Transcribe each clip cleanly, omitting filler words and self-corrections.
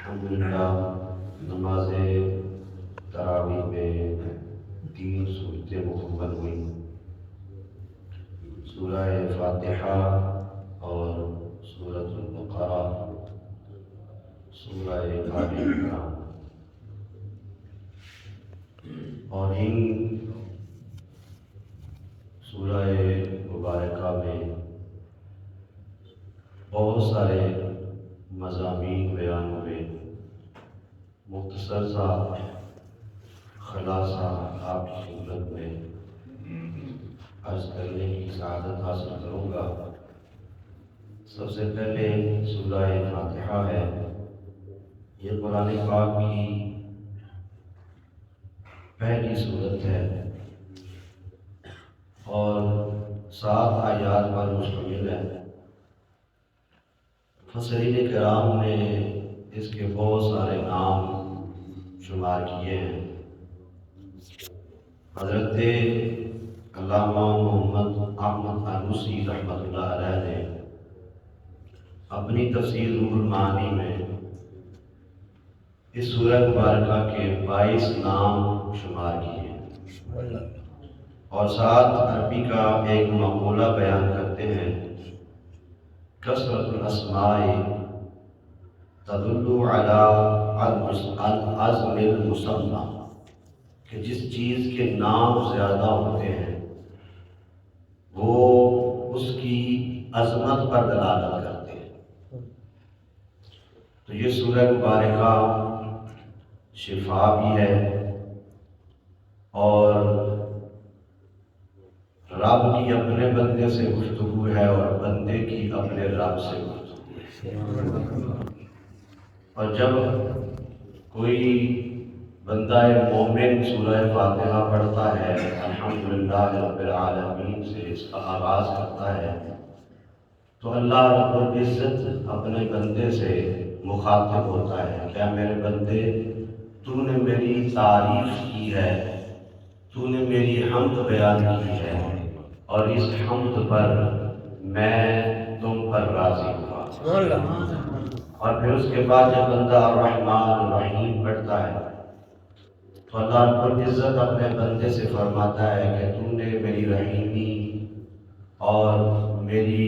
الحمدللہ نماز تراویح میں 3 صورتیں مکمل ہوئیں، سورہ فاتحہ اور سورۃ البقرہ، سورہ آل عمران، اور ان سورہ مبارکہ میں بہت سارے مضامین بیان ہوئے۔ مختصر سا خلاصہ آپ کی خدمت میں عرض کرنے کی سعادت حاصل کروں گا۔ سب سے پہلے سورہ فاتحہ ہے۔ یہ قرآن پاک کی پہلی سورت ہے اور 7 آیات پر مشتمل ہے۔ مفسرین کرام نے اس کے بہت سارے نام شمار کیے ہیں۔ حضرت علامہ محمد احمد آلوسی رحمۃ اللہ علیہ نے اپنی تفسیر روح المعانی میں اس سورہ مبارکہ کے 22 نام شمار کیے ہیں اور 7 عربی کا ایک مقولہ بیان کرتے ہیں: کثرت الاسماء تدل علی العظم المسمى، کہ جس چیز کے نام زیادہ ہوتے ہیں وہ اس کی عظمت پر دلالت کرتے ہیں۔ تو یہ سورہ مبارکہ شفا بھی ہے اور رب کی اپنے بندے سے گفتگو ہے اور بندے کی اپنے رب سے گفتگو ہے۔ اور جب کوئی بندہ مومن سورہ فاتحہ پڑھتا ہے، الحمدللہ رب العالمین سے اس کا آغاز کرتا ہے، تو اللہ رب العزت اپنے بندے سے مخاطب ہوتا ہے: کیا میرے بندے، تو نے میری تعریف کی ہے، تو نے میری حمد بیان کی ہے، اور اس حمد پر میں تم پر راضی ہوا۔ اور پھر اس کے بعد جب بندہ الرحمن الرحیم پڑھتا ہے تو اللہ رب العزت اپنے بندے سے فرماتا ہے کہ تو نے میری رحیمی اور میری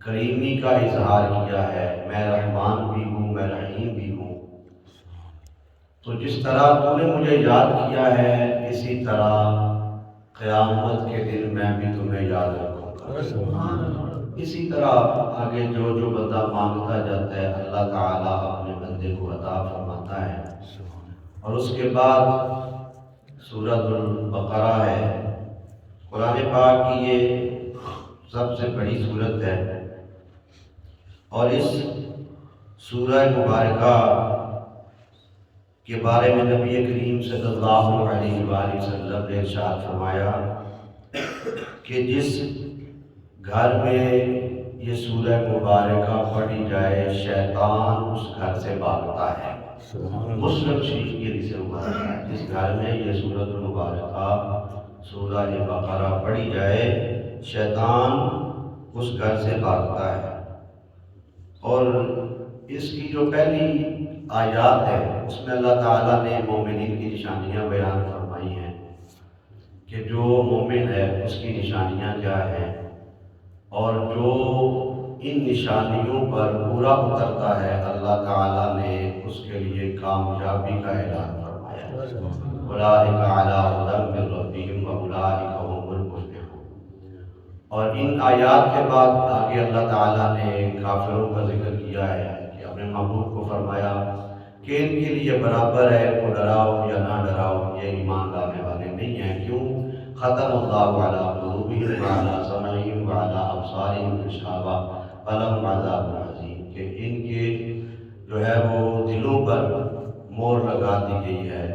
کریمی کا اظہار کیا ہے، میں رحمان بھی ہوں، میں رحیم بھی ہوں، تو جس طرح تو نے مجھے یاد کیا ہے اسی طرح قیامت کے دن میں بھی تمہیں یاد رکھوں گا۔ اسی طرح آگے جو بندہ مانگتا جاتا ہے اللہ تعالیٰ اپنے بندے کو عطا فرماتا ہے۔ اور اس کے بعد سورۃ البقرہ ہے۔ قرآن پاک کی یہ سب سے بڑی سورت ہے اور اس سورہ مبارکہ کے بارے میں نبی کریم صلی اللہ علیہ وآلہ وسلم نے ارشاد فرمایا کہ جس گھر میں یہ سورہ مبارکہ پڑھی جائے شیطان اس گھر سے بھاگتا ہے۔ مسلم شریف کی حدیث مبارکہ ہے، جس گھر میں یہ سورۃ المبارکہ سورہ بقرہ پڑھی جائے شیطان اس گھر سے بھاگتا ہے۔ اور اس کی جو پہلی آیات ہے اس میں اللہ تعالیٰ نے مومنین کی نشانیاں بیان فرمائی ہیں کہ جو مومن ہے اس کی نشانیاں کیا ہیں، اور جو ان نشانیوں پر پورا اترتا ہے اللہ تعالیٰ نے اس کے لیے کامیابی کا اعلان فرمایا: اولئک علی ھدی من ربہم واولئک ھم المفلحون۔ اور ان آیات کے بعد آگے اللہ تعالیٰ نے کافروں کا ذکر کیا ہے کہ اپنے محبوب کو فرمایا کہ ان کے لیے برابر ہے، ان کو ڈراؤ یا نہ ڈراؤ، یہ ایمان لانے والے نہیں ہیں۔ کیوں؟ ختم اللہ علی قلوبہم وعلی سمعہم وعلی ابصارہم غشاوہ ولہم عذاب عظیم، کہ ان کے جو ہے وہ دلوں پر مہر لگا دی گئی ہے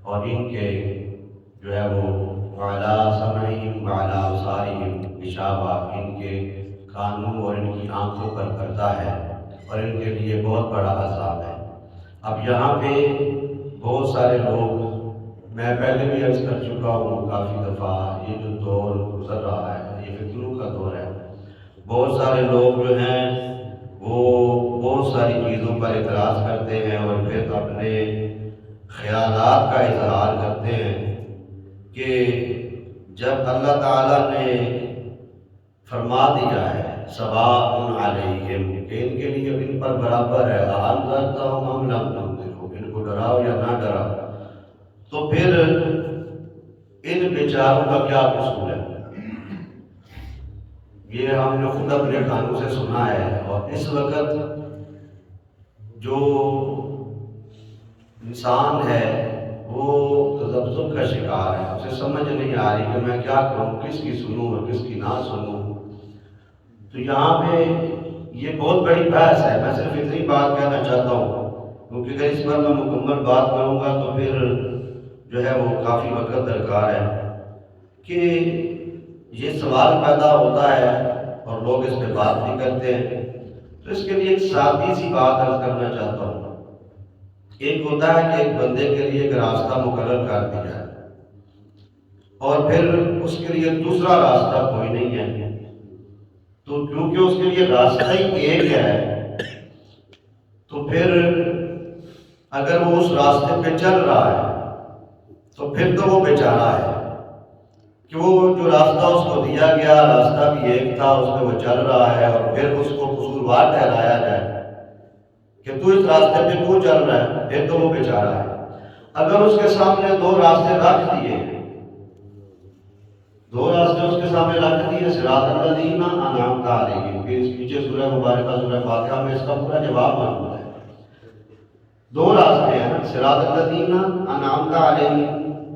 اور ان کے جو ہے وہ وعلی سمعہم وعلی ابصارہم غشاوہ، ان کے کانوں اور ان کی آنکھوں پر پردہ ہے اور ان کے لیے بہت بڑا عذاب ہے۔ اب یہاں پہ بہت سارے لوگ، میں پہلے بھی عرض کر چکا ہوں کافی دفعہ، یہ جو دور گزر رہا ہے یہ فتنوں کا دور ہے۔ بہت سارے لوگ جو ہیں وہ بہت بہت ساری چیزوں پر اعتراض کرتے ہیں اور پھر اپنے خیالات کا اظہار کرتے ہیں کہ جب اللہ تعالیٰ نے فرما دیا ہے سواء علیہم کہ ان کے لیے ان پر برابر ہے انذرتہم ام لم تنذرہم، ان کو ڈراؤ یا نہ ڈراؤ، تو پھر ان بیچاروں کا کیا قصور ہے؟ یہ ہم نے خود اپنے کانوں سے سنا ہے، اور اس وقت جو انسان ہے وہ تذبذب کا شکار ہے، اسے سمجھ نہیں آ رہی کہ میں کیا کروں، کس کی سنوں اور کس کی نہ سنوں۔ تو یہاں پہ یہ بہت بڑی بحث ہے، میں صرف اتنی بات کہنا چاہتا ہوں کیونکہ اگر اس پر میں مکمل بات کروں گا تو پھر جو ہے وہ کافی وقت درکار ہے کہ یہ سوال پیدا ہوتا ہے اور لوگ اس پہ بات نہیں کرتے ہیں۔ تو اس کے لیے ایک سادی سی بات عرض کرنا چاہتا ہوں۔ ایک ہوتا ہے کہ ایک بندے کے لیے ایک راستہ مقرر کر دیا ہے اور پھر اس کے لیے دوسرا راستہ کوئی نہیں ہے، تو کیونکہ اس کے لیے راستہ ہی ایک ہے تو پھر اگر وہ اس راستے پہ چل رہا ہے تو پھر تو وہ بیچارہ ہے کہ وہ جو راستہ اس کو دیا گیا راستہ بھی ایک تھا، اس پہ وہ چل رہا ہے، اور پھر اس کو قصوروار ٹھہرایا جائے کہ تو اس راستے پہ کیوں چل رہا ہے، پھر تو وہ بیچارہ ہے۔ اگر اس کے سامنے دو راستے رکھ دیے، دو راستے اس کے سامنے رکھ دیے، صراط الذین انعمت علیہم، پھر اس پیچھے سورہ مبارکہ سورہ فاتحہ میں اس کا پورا جواب موجود ہے۔ دو راستے ہیں، صراط الذین انعمت علیہم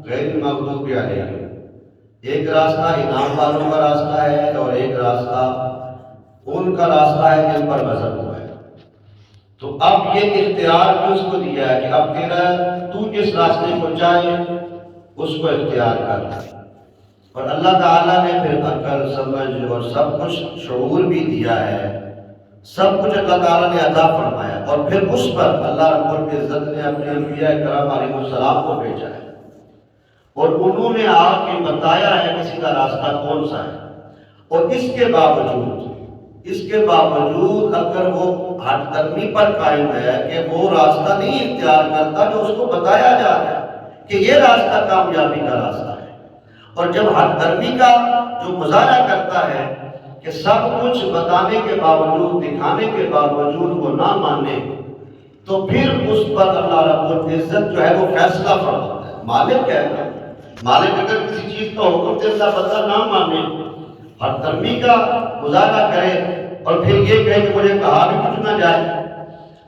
غیر المغضوب علیہم، ایک راستہ انعام والوں کا راستہ ہے اور ایک راستہ ان کا راستہ ہے جن پر غضب ہوا ہے۔ تو اب یہ اختیار بھی اس کو دیا ہے کہ اب تو جس راستے کو چاہے اس کو اختیار کر، اور اللہ تعالیٰ نے پھر عقل سمجھ اور سب کچھ شعور بھی دیا ہے، سب کچھ اللہ تعالیٰ نے عطا فرمایا، اور پھر اس پر اللہ رب العزت نے اپنے انبیاء کرام علیہ السلام کو بھیجا ہے اور انہوں نے آ کے بتایا ہے کسی کا راستہ کون سا ہے۔ اور اس کے باوجود اگر وہ ہٹ درمی پر قائم ہے کہ وہ راستہ نہیں اختیار کرتا جو اس کو بتایا جا رہا ہے کہ یہ راستہ کامیابی کا راستہ ہے، اور جب ہٹ درمی کا جو مظاہرہ کرتا ہے کہ سب کچھ بتانے کے باوجود دکھانے کے باوجود وہ نہ مانے، تو پھر اس پر اللہ رب العزت جو ہے وہ فیصلہ فرماتا ہے۔ مالک ہے نا، مالک اگر کسی چیز کا حکم دیتا بندہ نہ مانے، ہر درمی کا مظاہرہ کرے اور پھر یہ کہے کہ مجھے کہا بھی کچھ نہ جائے،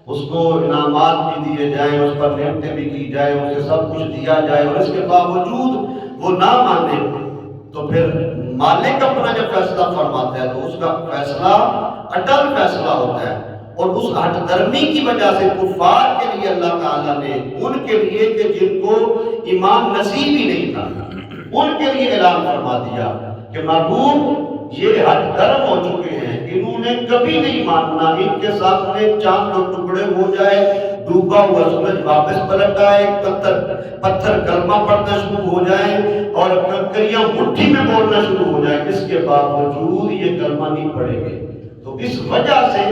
اس کو انعامات بھی دیے جائیں، اس پر نعمتیں بھی کی جائیں، اسے سب کچھ دیا جائے، اور اس کے باوجود وہ نہ مانے، تو پھر مالک اپنا جب فیصلہ فرماتا ہے تو اس کا فیصلہ اٹل فیصلہ ہوتا ہے۔ اور اس ہٹ درمی کی وجہ سے کفار کے لیے اللہ تعالیٰ نے ان کے لیے کہ جن کو ایمان نصیب ہی نہیں تھا ان کے لیے اعلان فرما دیا کہ محبوب یہ ہٹ درم ہو چکے ہیں، انہوں نے کبھی نہیں ماننا، ان کے سامنے چاند دو ٹکڑے ہو جائے، ڈوبا ہوا سورج واپس پلٹ آئے، پتھر کلمہ پڑھنا شروع ہو جائیں اور کنکریاں مٹھی میں بولنا شروع ہو جائیں، اس کے باوجود یہ کلمہ نہیں پڑھیں گے۔ تو اس وجہ سے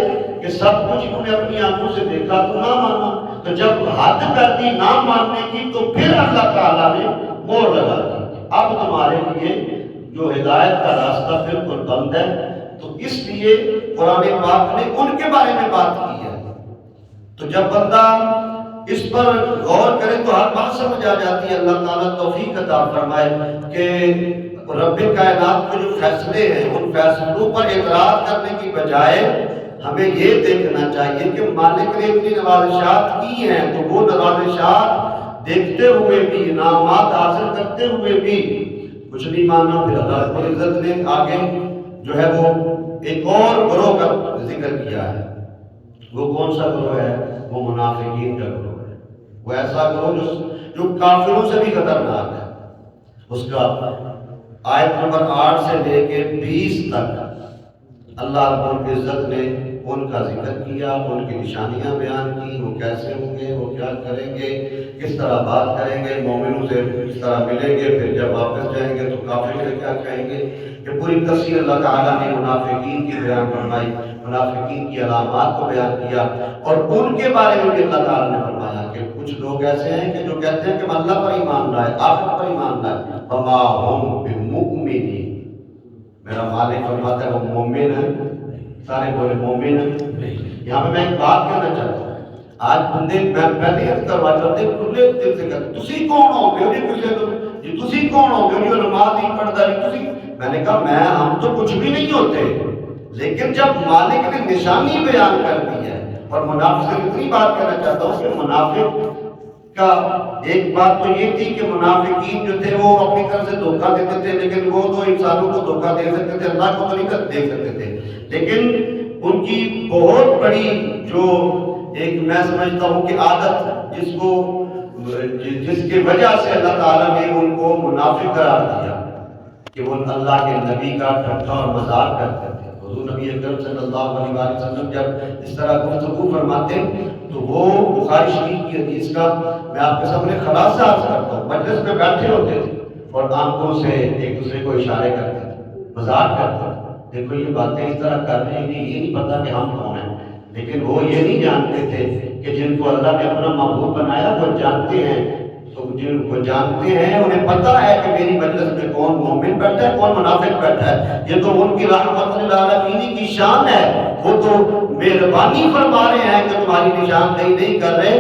کہ سب کچھ انہوں نے اپنی آنکھوں سے دیکھا تو نہ مانا، تو جب حد کر دی نہ ماننے کی تو پھر اللہ تعالیٰ نے مہر لگا دی، اب تمہارے لیے جو ہدایت کا راستہ بالکل بند ہے۔ تو اس لیے قرآن پاک نے ان کے بارے میں بات کی ہے۔ تو جب بندہ اس پر غور کرے تو ہر بات سمجھ آ جاتی ہے۔ اللہ تعالیٰ توفیق عطا فرمائے کہ رب کائنات کے جو فیصلے ہیں ان فیصلوں پر اعتراض کرنے کی بجائے ہمیں یہ دیکھنا چاہیے کہ مالک نے اتنی نوازشات کی ہیں تو وہ نوازشات دیکھتے ہوئے بھی، انعامات حاصل کرتے ہوئے بھی کچھ نہیں ماننا۔ پھر اللہ رب العزت نے آگے جو ہے وہ ایک اور گروہ کا ذکر کیا ہے۔ وہ کون سا گروہ ہے؟ وہ منافقین کا گروہ ہے، وہ ایسا گروہ جو کافروں سے بھی خطرناک ہے۔ اس کا آیت نمبر 8 سے لے کے 20 تک اللہ رب العزت نے ان کا ذکر کیا، ان کی نشانیاں بیان کی، وہ کیسے ہوں گے، وہ کیا کریں گے، کس طرح بات کریں گے، مومنوں سے کس طرح ملیں گے، پھر جب واپس جائیں گے تو کافروں سے کیا کہیں گے۔ یہ پوری تفصیل اللہ تعالیٰ نے منافقین کی بیان فرمائی، منافقین کی علامات کو بیان کیا، اور ان کے بارے میں بھی اللہ تعالیٰ نے فرمایا کہ کچھ لوگ ایسے ہیں کہ جو کہتے ہیں کہ ہم اللہ پر ایمان لائے، آخرت پر ایمان لائے، وما ہم بمؤمنین۔ میرا مالک فرماتا ہے وہ مومن ہے، سارے بولے مومن ہے۔ یہاں پہ میں ایک بات کہنا چاہتا ہوں، آج بندے میں پہلے عرض کروا چاہتے ہیں کھلے دل سے کہتے تسی کون ہو گے جی، پوچھے تو جی تسی کون ہو گے جی، نماز نہیں پڑھتا جی تسی۔ میں نے کہا ہم تو کچھ بھی نہیں ہوتے، لیکن جب مالک نے نشانی بیان کر دی ہے، اور منافق سے اتنی بات کہنا چاہتا ہوں کہ منافق کا ایک بات تو یہ تھی کہ منافقین جو تھے وہ اپنی طرف سے دھوکہ دیتے تھے، لیکن وہ تو انسانوں کو دھوکہ دے سکتے تھے، اللہ کو تو نہیں دے سکتے تھے۔ لیکن ان کی بہت بڑی جو ایک میں سمجھتا ہوں کہ عادت جس کی وجہ سے اللہ تعالیٰ نے ان کو منافق قرار دیا کہ وہ اللہ کے نبی کا ٹھٹھا اور مذاق کرتے تھے۔ حضور نبی اکرم صلی اللہ علیہ وسلم جب اس طرح گفتگو فرماتے تو وہ بخاری شریف کی حدیث کا میں آپ کے سامنے خلاصہ عرض کرتا ہوں، مجلس میں بیٹھے ہوتے تھے اور آنکھوں سے ایک دوسرے کو اشارے کرتے تھے، مذاق کرتے تھے، دیکھو یہ باتیں اس طرح کر رہے ہیں، یہ نہیں پتا کہ ہم کون ہیں۔ لیکن وہ یہ نہیں جانتے تھے کہ جن کو اللہ نے اپنا محبوب بنایا وہ جانتے ہیں، تو جن کو جانتے ہیں انہیں پتہ ہے کہ میری مجلس میں کون مومن بیٹھا ہے، کون منافق بیٹھا ہے۔ یہ تو ان کی رحمت للعالمین کی شان ہے، وہ تو مہربانی فرما رہے ہیں کہ تمہاری نشاندہی نہیں کر رہے۔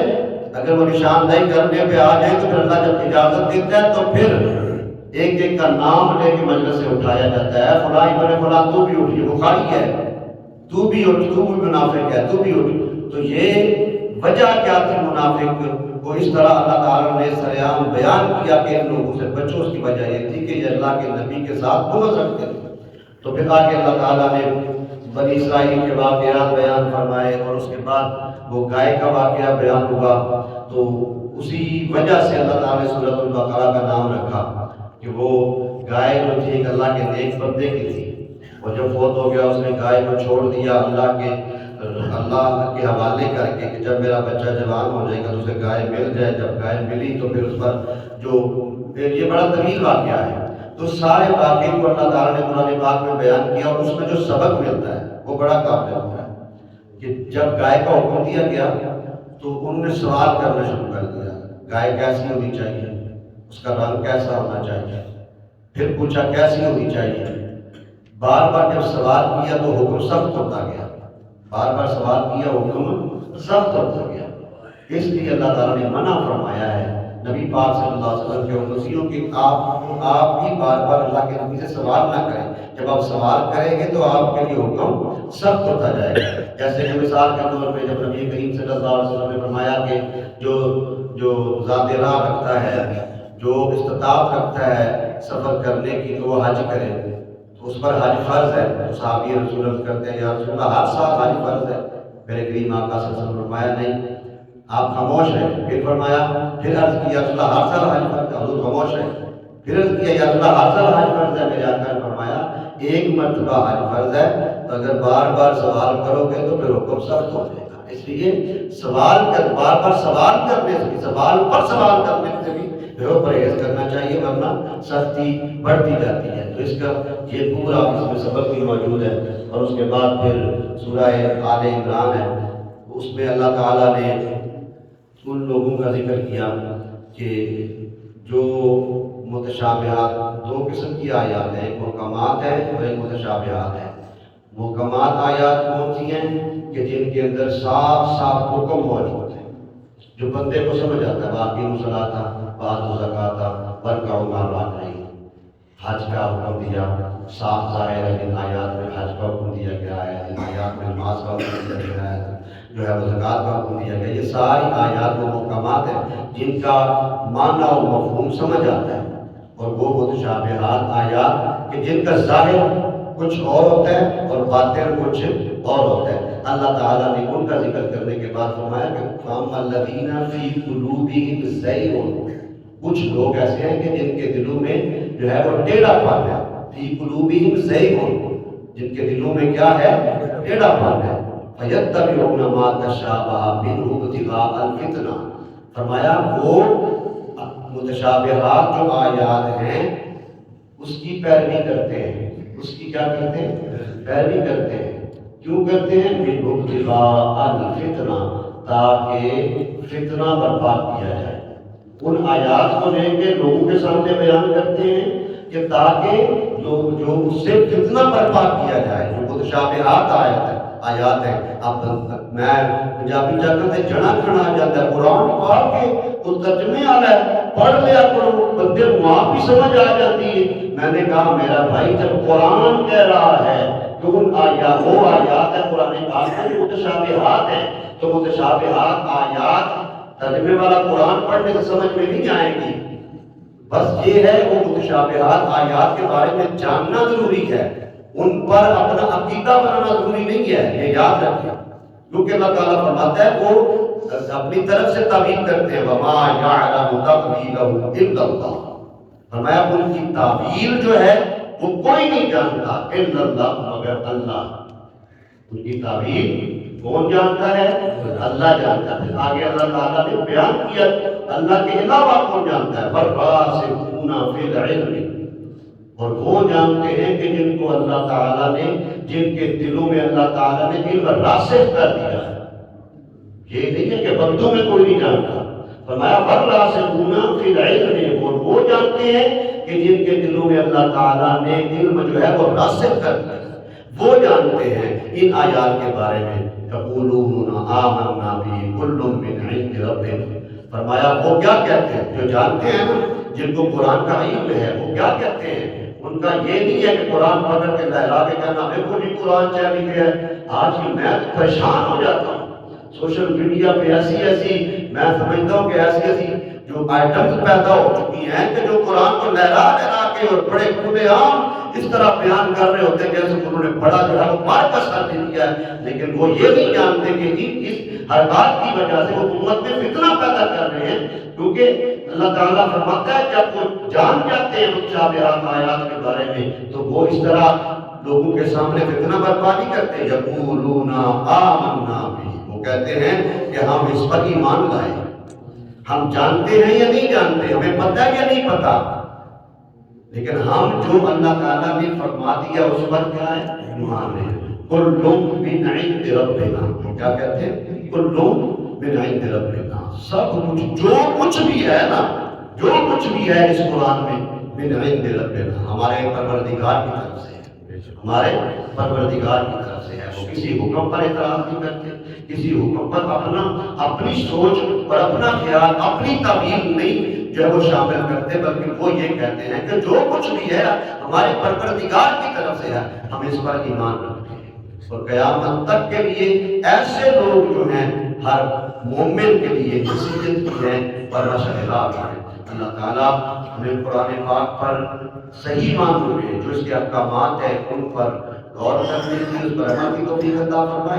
اگر وہ نشاندہی کرنے پہ آ جائے تو پھر اللہ جب اجازت دیتا ہے تو پھر ایک ایک کا نام لے کے مجلس سے اٹھایا جاتا ہے، فلاں ابن فلاں تو بھی اٹھ، یہ بخاری ہے، تو بھی اٹھ، تو بھی منافق ہے، تو بھی اٹھ۔ تو یہ وجہ کیا تھی منافق کو اس طرح اللہ تعالیٰ نے سریعان بیان کیا کہ ان لوگوں سے بچو، اس کی وجہ یہ تھی کہ یہ اللہ کے نبی کے ساتھ بغض رکھتے تھے۔ تو پھر آگے اللہ تعالیٰ نے بنی اسرائیل کے واقعات بیان فرمائے، اور اس کے بعد وہ گائے کا واقعہ بیان ہوا، تو اسی وجہ سے اللہ تعالیٰ نے سورۃ البقرہ کا نام رکھا کہ وہ گائے جو تھی ایک اللہ کے نیک بندے کی تھی، اور جب فوت ہو گیا اس نے گائے کو چھوڑ دیا اللہ کے حوالے کر کے کہ جب میرا بچہ جوان ہو جائے گا تو اسے گائے مل جائے۔ جب گائے ملی تو پھر اس پر جو یہ بڑا طویل واقعہ ہے، تو سارے واقعے کو اللہ تعالیٰ نے قرآن پاک میں بیان کیا، اور اس میں جو سبق ملتا ہے وہ بڑا قابل ہوتا ہے کہ جب گائے کا حکم دیا گیا تو انہوں نے سوال کرنا شروع کر دیا، گائے کیسی ہونی چاہیے، اس کا رنگ کیسا ہونا چاہیے، پھر پوچھا کیسی ہونی چاہیے۔ بار بار جب سوال کیا تو حکم سخت ہوتا گیا، بار بار سوال کیا حکم سخت ہوتا گیا۔ اس لیے اللہ تعالیٰ نے منع فرمایا ہے نبی پاک صلی اللہ علیہ وسلم کے امتیوں کہ آپ بھی بار بار اللہ کے نبی سے سوال نہ کریں، جب آپ سوال کریں گے تو آپ کے لیے حکم سخت ہوتا جائے گا۔ جیسے کہ مثال کے طور پہ جب نبی کریم صلی اللہ علیہ وسلم نے فرمایا کہ جو ذات راہ رکھتا ہے، جو استطاعت رکھتا ہے سفر کرنے کی، تو وہ حج کرے، تو اس پر حج فرض ہے۔ تو صحابی رسول اللہ کرتے ہیں یا رسول اللہ ہر سال حج فرض ہے؟ میرے کریم آقا صلی اللہ علیہ وسلم نے فرمایا نہیں، آپ خاموش رہیں۔ پھر فرمایا، پھر عرض کیا رسول اللہ ہر سال حج فرض ہے؟ حضور خاموش رہیں۔ پھر عرض کیا یا رسول اللہ ہر سال حج فرض ہے؟ میرے آقا نے فرمایا ایک مرتبہ حج فرض ہے، تو اگر بار بار سوال کرو گے تو پھر حکم سخت ہو جائے گا۔ اس لیے بار بار سوال کرنے سے، سوال پر سوال کرنے سے بھی پرہیز کرنا چاہیے، ورنہ سختی بڑھتی جاتی ہے۔ تو اس کا یہ پورا اس میں سبق بھی موجود ہے۔ اور اس کے بعد پھر سورہ آل عمران ہے، اس میں اللہ تعالیٰ نے ان لوگوں کا ذکر کیا کہ جو متشابہات، دو قسم کی آیات ہیں، ایک محکمات ہیں اور ایک متشابہات ہیں۔ محکمات آیات کون سی ہیں کہ جن کے اندر صاف صاف حکم موجود ہے، جو بندے کو سمجھ آتا ہے، باقی الصلاۃ وآتوا الزکاۃ وارکعوا مع الراکعین۔ حج کا حکم دیا، صاف ظاہر ہے ان آیات میں حج کا حکم دیا گیا ہے، ان آیات میں نماز کا حکم دیا گیا ہے، جو ہے وہ زکوٰۃ کا حکم دیا گیا۔ یہ ساری آیات و محکمات ہیں جن کا معنی و مفہوم سمجھ آتا ہے، اور وہ متشابہات آیات کہ جن کا ظاہر کچھ اور ہوتا ہے اور باطن کچھ اور ہوتا ہے۔ اللہ تعالیٰ نے ان کا ذکر کرنے کے بعد فرمایا کہ فَأَمَّا الَّذِينَ فِي قُلُوبِهِمْ زَيْغٌ، کچھ لوگ ایسے ہیں کہ جن کے دلوں میں جو ہے وہ ٹیڑھا پن ہے، فِي قُلُوبِهِمْ زَيْغٌ، جن کے دلوں میں کیا ہے؟ ٹیڑھا پن ہے۔ فَيَتَّبِعُونَ مَا تَشَابَهَ مِنْهُ ابْتِغَاءَ الْفِتْنَةِ، فرمایا وہ متشابہات جو آیات ہیں اس کی پیروی کرتے ہیں، اس کی کیا کرتے ہیں؟ پیروی کرتے ہیں۔ کیوں کرتے ہیں؟ مِنْهُ ابْتِغَاءَ الْفِتْنَةِ، تاکہ فتنہ برپا کیا جائے۔ ان آیات کو لے کے لوگوں کے سامنے بیان کرتے ہیں کہ تاکہ لوگ جو اس سے فتنہ برپا کیا جائے، جو متشابہات آیات ہیں۔ اب میں پنجابی جگہ سے جنا کھڑا آ جاتا ہے، قرآن پاک کے وہ ترجمے والا ہے، پڑھ لیا کرو، بندے وہاں بھی سمجھ آ جاتی ہے۔ میں نے کہا میرا بھائی جب قرآن کہہ رہا ہے کہ ان آیات، وہ آیات ہے قرآن پاک میں متشابہات ہیں، تو متشابہات آیات ترجمے والا قرآن پڑھنے سے سمجھ میں نہیں آئے گی۔ بس یہ ہے وہ متشابہات آیات کے بارے میں جاننا ضروری ہے، ان پر اپنا عقیدہ بنانا ضروری نہیں ہے، یہ یاد رکھیں۔ کیونکہ اللہ تعالیٰ فرماتا ہے وہ اپنی طرف سے تعویل کرتے ہیں، وَمَا يَعْلَمُ تَأْوِيلَهُ إِلَّا اللَّهُ، فرمایا ان کی تعویل جو ہے وہ کوئی نہیں جانتا الا اللہ، مگر اللہ۔ ان کی تعویل کون جانتا ہے؟ اللہ جانتا ہے۔ آگے اللہ تعالیٰ نے بیان کیا اللہ کے علاوہ کون جانتا ہے؟ وَالرَّاسِخُونَ فِي الْعِلْمِ، اور وہ جانتے ہیں کہ جن کو اللہ تعالیٰ نے، جن کے دلوں میں اللہ تعالیٰ نے علم راسخ کر دیا ہے۔ یہ نہیں ہے کہ بندوں میں کوئی نہیں جانتا، فرمایا وَالرَّاسِخُونَ فِي الْعِلْمِ، اور وہ جانتے ہیں کہ جن کے دلوں میں اللہ تعالیٰ نے علم جو ہے وہ راسخ کر دیا ہے، وہ جانتے ہیں ان آیات کے بارے میں۔ یقولون آمنا بہ کل من عند ربنا، فرمایا وہ کیا کہتے ہیں؟ جو جانتے ہیں نا، جن کو قرآن کا علم ہے، وہ کیا کہتے ہیں؟ ان کا یہ نہیں ہے کہ قرآن پڑھ کر کے لہرا کے کہنا میرے بھی قرآن چاہیے ہے۔ آج کی میں پریشان ہو جاتا ہوں سوشل میڈیا پہ ایسی میں سمجھتا ہوں کہ ایسی جو آئٹمز پیدا ہو چکی ہیں کہ جو قرآن کو لہرا کے اور بڑے کھلے عام اس طرح بیان کر رہے ہوتے ہیں جیسے انہوں نے بڑا جو ہے وہ مار کا ساتھ دے دیا ہے، لیکن وہ یہ نہیں جانتے کہ اس حرکات کی وجہ سے وہ امت میں فتنہ پیدا کر رہے ہیں۔ کیونکہ اللہ تعالیٰ فرماتا ہے جب وہ جان جاتے ہیں متشابہات آیات کے بارے میں تو وہ اس طرح لوگوں کے سامنے فتنہ برپا نہیں کرتے۔ یقولون آمنا بہ، وہ کہتے ہیں کہ ہم اس پر ایمان لائے، ہم جانتے ہیں یا نہیں جانتے، ہمیں پتہ ہے یا نہیں پتہ، لیکن ہم جو اللہ تعالیٰ نے فرما دیا اس پر کیا ہے؟ ایمان ہے۔ کل من عند ربنا، کیا کہتے ہیں؟ کل من عند ربنا، سب کچھ جو کچھ بھی ہے نا، جو کچھ بھی ہے اس قرآن میں من عند ربنا، ہمارے پروردگار کی طرف سے ہے، ہمارے پروردگار کی طرف سے ہے۔ وہ کسی حکم پر اعتراض نہیں کرتے، کسی حکم پر اپنی سوچ اور اپنا خیال، اپنی تعویل نہیں جو ہے وہ شامل کرتے، بلکہ وہ یہ کہتے ہیں کہ جو کچھ بھی ہے ہمارے پروردگار کی طرف سے ہے، ہم اس پر ایمان رکھتے ہیں۔ اور قیامت تک کے لیے ایسے لوگ جو ہیں ہر مومن کے لیے نصیحت کی ہے اور مشاہدات ہیں۔ اللہ تعالیٰ ہمیں قرآن پاک پر صحیح معنوں میں جو اس کے احکامات ہیں ان پر غور کرنے کی، اس پر عمل کی توفیق عطا فرمائے۔